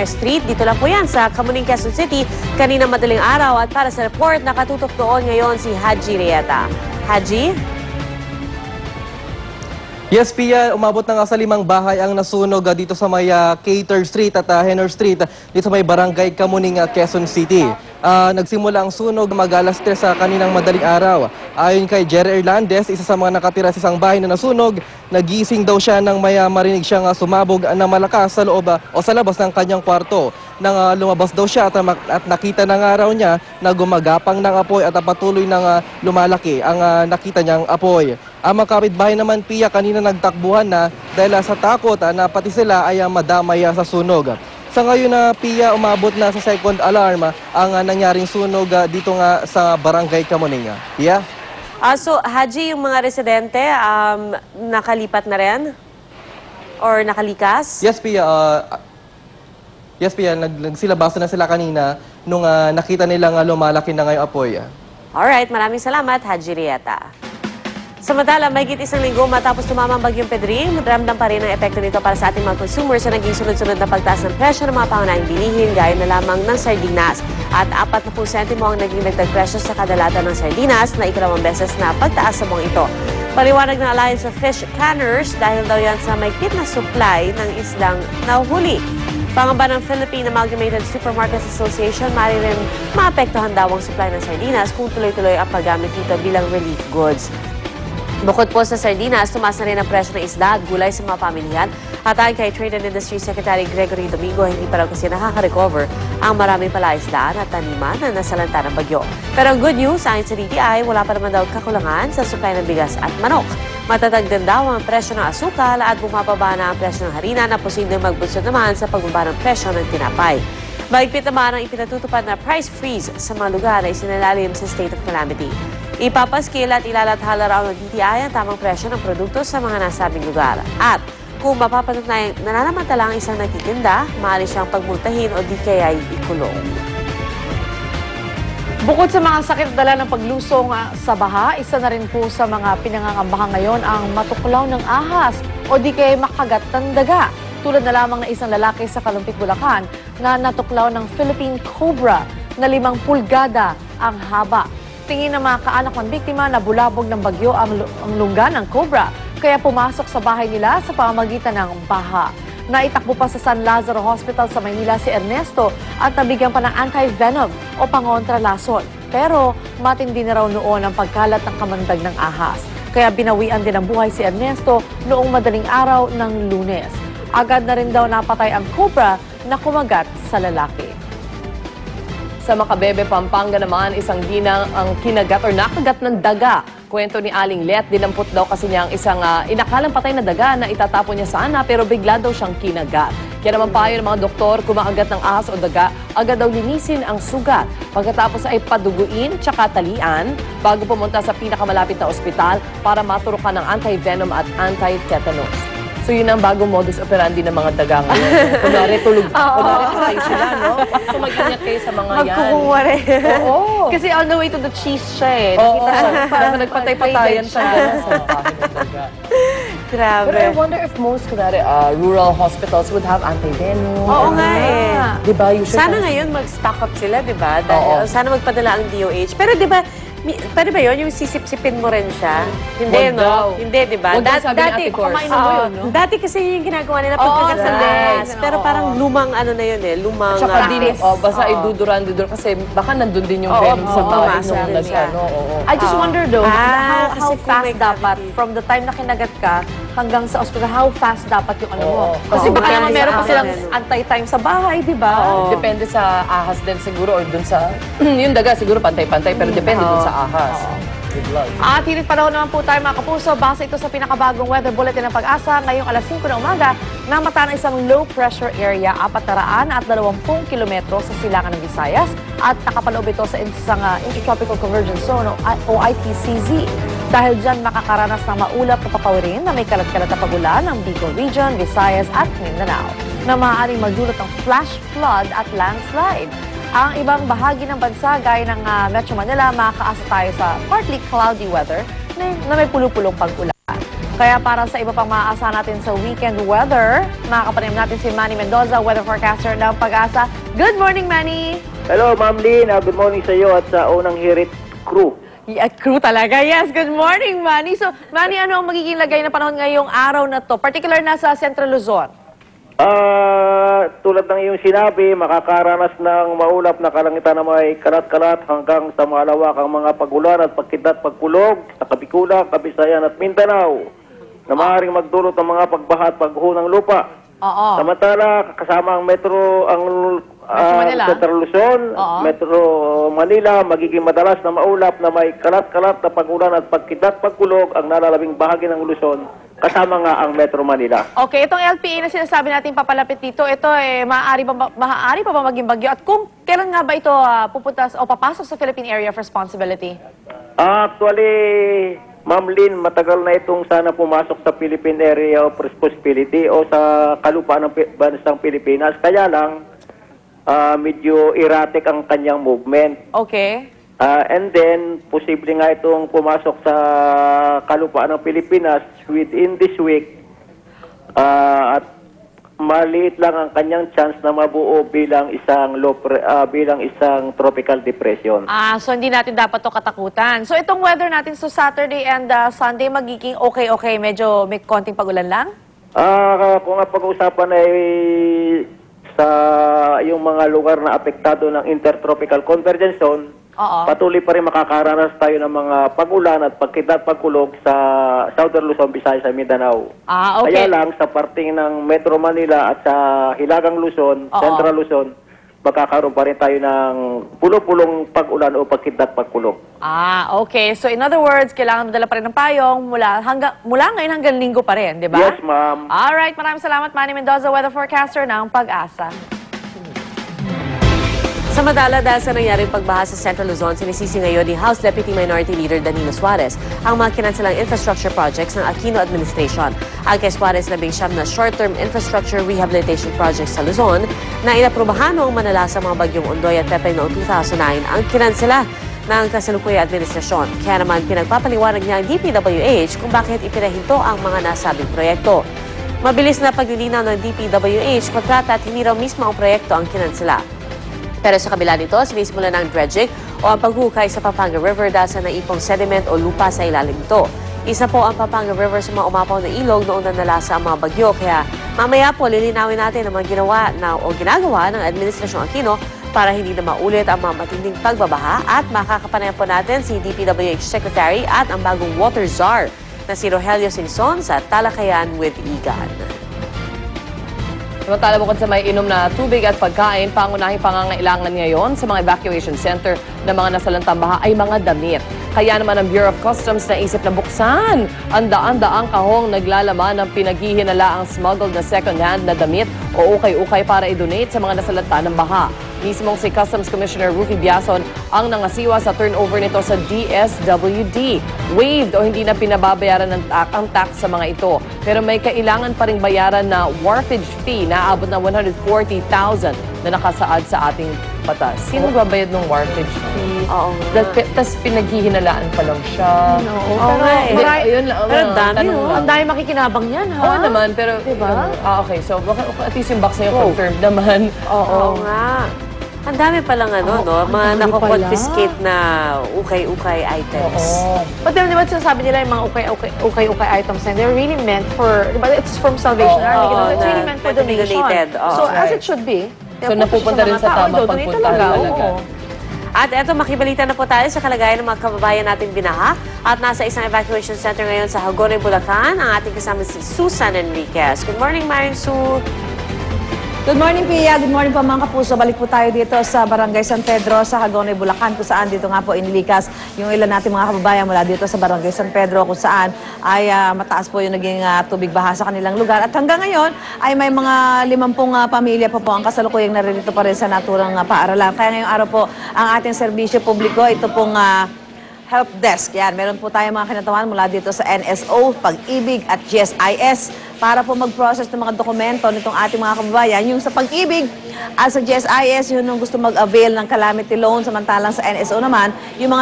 Street. Dito lang po yan sa Camuning, Quezon City. Kanina madaling araw at para sa report, nakatutok doon ngayon si Haji Rieta. Haji? Yes, Pia, umabot na nga sa 5 bahay ang nasunog dito sa may Cater Street at Henner Street dito sa may barangay Camuning, Quezon City. Nagsimula ang sunog mag-alas 3 sa kaninang madaling araw. Ayon kay Jerry Hernandez, isa sa mga nakatira sa isang bahay na nasunog, nagising daw siya nang may marinig siyang sumabog na malakas sa loob o sa labas ng kanyang kwarto. Nang lumabas daw siya at nakita na nga raw niya na gumagapang ng apoy at patuloy nang lumalaki ang nakita niyang apoy. Ang mga kapitbahay naman, Pia, kanina nagtakbuhan na dahil sa takot na pati sila ay madamay sa sunog. Sa ngayon na Pia, umabot na sa second alarm ang nangyaring sunog dito nga sa barangay Camuning. Pia? So, Haji, yung mga residente, nakalipat na rin? Or nakalikas? Yes, Pia. Yes, Pia. Nagsilabasan na sila kanina nung nakita nilang lumalaki na ngayong apoy. Alright, maraming salamat, Haji Rieta. Samantala, mahigit 1 linggo matapos tumamang bagyong Pedring, ramdam pa rin ang epekto nito para sa ating mga consumers sa naging sunod-sunod na pagtaas ng presyo ng mga pangunahing bilihin gaya na lamang ng sardinas. At 40 sentimo ang naging dagdag presyo sa kadalata ng sardinas na ikalawang beses na pagtaas sa buwang ito. Paliwanag ng Alliance of Fish Canners dahil daw yan sa mahigpit na supply ng islang nahuhuli. Pangamba ng Philippine Amalgamated Supermarkets Association, maaari rin maapektuhan daw ang supply ng sardinas kung tuloy-tuloy ang paggamit dito bilang relief goods. Bukod po sa sardinas, tumaas na rin ang presyo ng isda at gulay sa mga pamilyan. At ayon kay Trade and Industry Secretary Gregory Domingo, hindi pa raw kasi nakaka-recover ang maraming palaisdaan at taniman na nasalanta ng bagyo. Pero ang good news, ayon sa DTI, wala pa naman daw kakulangan sa supply ng bigas at manok. Matatag din daw ang presyo ng asukal at bumababa na ang presyo ng harina na posibleng magbunsod naman sa pagbaba ng presyo ng tinapay. Mahigpit naman ang ipinatutupad na price freeze sa mga lugar na isinalalim sa state of calamity. Ipapaskil at ilalathala raw ng DTI ang tamang presyo ng produkto sa mga nasabing lugar. At kung mapapatunay nananamantala ang isang nagtitinda, maaari siyang pagmultahin o di kaya'y ikulong. Bukod sa mga sakit dala ng paglusong sa baha, isa na rin po sa mga pinangangambahan ngayon ang matuklaw ng ahas o di kaya'y makagat ng daga. Tulad na lamang na isang lalaki sa Kalumpit, Bulacan na natuklaw ng Philippine Cobra na 5 pulgada ang haba. Tingin ng mga kaanak ng biktima na bulabog ng bagyo ang lungga ng cobra, kaya pumasok sa bahay nila sa pamamagitan ng baha. Naitakbo pa sa San Lazaro Hospital sa Maynila si Ernesto at nabigyan pa ng anti-venom o pangontra-lason. Pero matindi na raw noon ang pagkalat ng kamandag ng ahas. Kaya binawian din ang buhay si Ernesto noong madaling araw ng Lunes. Agad na rin daw napatay ang cobra na kumagat sa lalaki. Sa Macabebe, Pampanga naman, isang ginang ang kinagat or nakagat ng daga. Kwento ni Aling Let, dinampot daw kasi niya ang isang inakalang patay na daga na itatapon niya sana pero bigla daw siyang kinagat. Kaya naman payo ng mga doktor, kumakagat ng ahas o daga, agad daw linisin ang sugat. Pagkatapos ay paduguin tsaka talian bago pumunta sa pinakamalapit na ospital para maturukan ng anti-venom at anti-tetanus. So yun ang bagong modus operandi ng mga daga ngayon. Kunwari patay sila, no? So mag-ingat kayo sa mga yan. Magkukuha rin. Oo. Kasi on the way to the cheese siya eh. Oo, Nakita siya parang nagpatay-patayan siya sa bahay ng daga. Grabe. Pero I wonder if most rural hospitals would have anti-venom. Oo nga eh. Diba? Usually, Sana ngayon mag-stock up sila, di ba? Dahil sana magpadala ang DOH. Pero di ba, pwede ba yun? Yung sisip-sipin mo rin siya? Hindi, Wag no? daw. Hindi, di ba? Wag daw sabi ni Ate Cors. kumain mo yun, no? Dati kasi yung ginagawa nila Oo, pagkakasalas. right. Pero parang lumang ano na yun eh. Lumang... Tsaka din, basta Oo. iduduran-duduran kasi baka nandun din yung Oo, venom sa oo, bahay pumasok nung din siya. I just wonder though, how kasi kung fast may dapat, cavity. from the time na kinagat ka hanggang sa ospital, how fast dapat yung ano mo? Oo. Kasi Oo, baka depende naman sa meron pa amin, silang ano. anti-time sa bahay, di ba? Oo. Depende sa ahas din siguro or dun sa... yung daga siguro pantay-pantay pero depende dun sa ahas. Good luck. At hinit panahon naman po tayo mga kapuso, base ito sa pinakabagong weather bulletin ng Pag-asa ngayong alas 5 ng umaga, namata ng isang low pressure area 420 kilometro sa silangan ng Visayas at nakapaloob ito sa isang Intertropical Convergence Zone o ITCZ. Dahil dyan makakaranas ng maulap na papawirin na may kalat-kalat na pagulan ng Bicol Region, Visayas at Mindanao na maaaring magdulot ng flash flood at landslide. Ang ibang bahagi ng bansa gaya ng Metro Manila, makakaasa tayo sa partly cloudy weather na may pulupulong pag-ulan. Kaya para sa iba pang maaasahan natin sa weekend weather, makakapanayam natin si Manny Mendoza, weather forecaster ng Pag-asa. Good morning, Manny! Hello, Ma'am Lynn. Good morning sa iyo at sa unang hirit crew. Yeah, crew talaga. Yes, good morning, Manny. So, Manny, ano ang magiging lagay na panahon ngayong araw na to? Particular na sa Central Luzon. Tulad ng iyong sinabi, makakaranas ng maulap na kalangitan na may kalat-kalat hanggang sa malawakang mga pagulan at pagkidlat pagkulog sa Kabikulan, Kabisayan at Mindanao na maaaring magdulot ng mga pagbaha at pagguho ng lupa. Oo. Samantala, kasama ang Metro Manila. Central Luzon, Oo. Metro Manila, magiging madalas na maulap na may kalat-kalat na pagulan at pagkidlat pagkulog ang nalalabing bahagi ng Luzon, kasama nga ang Metro Manila. Okay, itong LPA na sinasabi natin papalapit dito, ito maaari pa ba maging bagyo? At kung kailan nga ba ito pupunta o papasok sa Philippine Area of Responsibility? Actually, Ma'am Lynn, matagal na itong sana pumasok sa Philippine Area of Responsibility o sa kalupaan ng bansang Pilipinas. Kaya lang, medyo erratic ang kanyang movement. Okay. And then, posible nga itong pumasok sa kalupaan ng Pilipinas within this week. At maliit lang ang kanyang chance na mabuo bilang isang tropical depression. So hindi natin dapat to katakutan. So itong weather natin so Saturday and Sunday magiging okay. Medyo may konting pagulan lang? Kung ang pag-uusapan ay sa yung mga lugar na apektado ng Intertropical Convergence Zone, patuloy pa rin makakaranas tayo ng mga pagulan at pagkidlat pagkulog sa Southern Luzon, Visayas at Mindanao. Okay. Kaya lang sa parting ng Metro Manila at sa Hilagang Luzon, Central Luzon, magkakaroon pa rin tayo ng pulo-pulong pag-ulan o pagkidlat pagkulog. Okay. So in other words, kailangan madala pa rin ng payong mula ngayon hanggang linggo pa rin, di ba? Yes, ma'am. Alright, maraming salamat, Manny Mendoza, weather forecaster ng Pag-asa. Samantala, dahil sa nangyaring pagbaha sa Central Luzon, sinisisi ngayon ni House Deputy Minority Leader Danilo Suarez ang mga kinansalang infrastructure projects ng Aquino Administration. Ang kay Suarez, 11 na short-term infrastructure rehabilitation projects sa Luzon na inaprubahan noong manala sa mga bagyong Ondoy at Pepe noong 2009 ang kinansela ng kasalukuyang administrasyon. Kaya naman pinagpapaliwanag niya ang DPWH kung bakit ipinahinto ang mga nasabing proyekto. Mabilis na paglilinaw ng DPWH, kontrata at hindi raw mismo ang proyekto ang kinansela. Pero sa kabila nito, sinisimulan ng dredging o ang paghukay sa Pampanga River dahil sa naipong sediment o lupa sa ilalim nito. Isa po ang Pampanga River sa mga umapaw na ilog noong nanalasa ang mga bagyo. Kaya mamaya po lilinawin natin ang mga ginagawa ng Administrasyong Aquino para hindi na maulit ang mga matinding pagbabaha at makakapanayan po natin si DPWH Secretary at ang bagong Water Czar na si Rogelio Singson sa Talakayan with Igan. Samantala, bukod sa may inom na tubig at pagkain, pangunahing pangangailangan ngayon sa mga evacuation center ng mga nasalantang baha ay mga damit. Kaya naman ang Bureau of Customs naisip na buksan ang daan-daang kahong naglalaman ng pinaghihinalaang smuggled na second-hand na damit o ukay-ukay para i-donate sa mga nasalanta ng baha. Mismong si Customs Commissioner Rufy Biason ang nangasiwa sa turnover nito sa DSWD. Waived o hindi na pinababayaran ang tax sa mga ito. Pero may kailangan pa ring bayaran na wharfage fee na aabot ng 140,000 na nakasaad sa ating batas. Sino magbabayad ng wharfage fee? Oo. Tapos pinaghihinalaan pa lang siya. Oo nga eh. Ayun lang. Pero dami, tanong oh. lang. Ang dami makikinabang yan, ha? Oo naman, pero... Diba? Okay, so at least yung box na yung confirmed naman. Oo nga. Ang dami palang mga nako-confiscate na ukay-ukay items. But then, di ba sinasabi nila yung mga ukay-ukay items na they're really meant for, di ba, it's from Salvation Army. It's really meant for donation. donated. So, as it should be. So, napupunta rin sa tamang pagpunta talaga. At eto, makibalita na po tayo sa kalagayan ng mga kababayan natin binaha. At nasa isang evacuation center ngayon sa Hagonoy, Bulacan, ang ating kasama si Susan Enriquez. Good morning, Marin Sue. Good morning, Pia. Good morning po mga kapuso. Balik po tayo dito sa Barangay San Pedro sa Hagonoy, Bulacan, kung saan dito nga po inilikas yung ilan natin mga kababayan mula dito sa Barangay San Pedro, kung saan ay mataas po yung naging tubig baha sa kanilang lugar. At hanggang ngayon ay may mga 50 pamilya pa po ang kasalukuyang naririto pa rin sa naturang paaralan. Kaya ngayong araw po ang ating serbisyo publiko, ito pong help desk. Yan, meron po tayo mga kinatawan mula dito sa NSO, Pag-ibig at GSIS para po mag-process ng mga dokumento nitong ating mga kababayan. Yung sa Pag-ibig at sa GSIS, yun yung gusto mag-avail ng calamity loan, samantalang sa NSO naman, yung mga